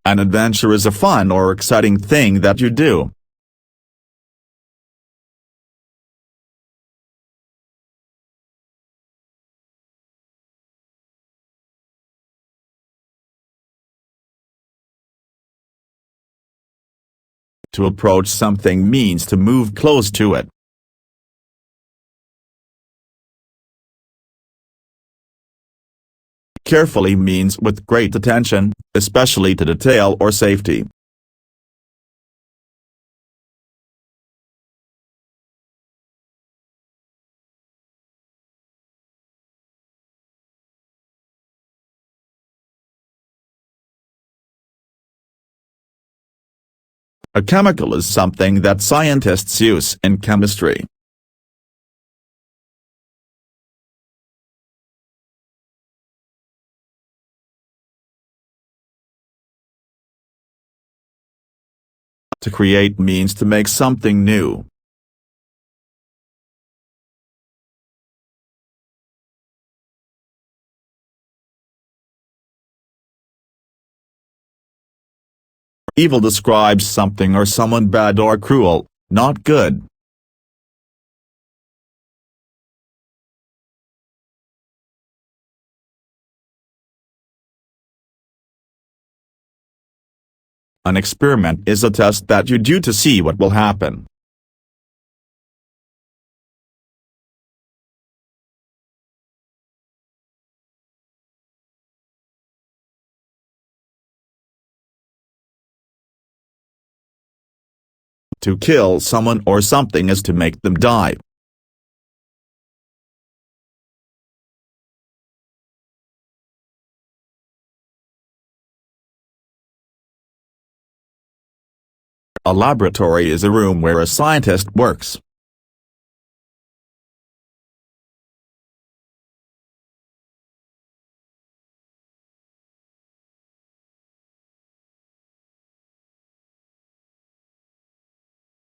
An adventure is a fun or exciting thing that you do. To approach something means to move close to it. Carefully means with great attention, especially to detail or safety. A chemical is something that scientists use in chemistry. To create means to make something new. Evil describes something or someone bad or cruel, not good. An experiment is a test that you do to see what will happen. To kill someone or something is to make them die. A laboratory is a room where a scientist works.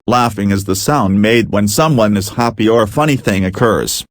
Laughing is the sound made when someone is happy or a funny thing occurs.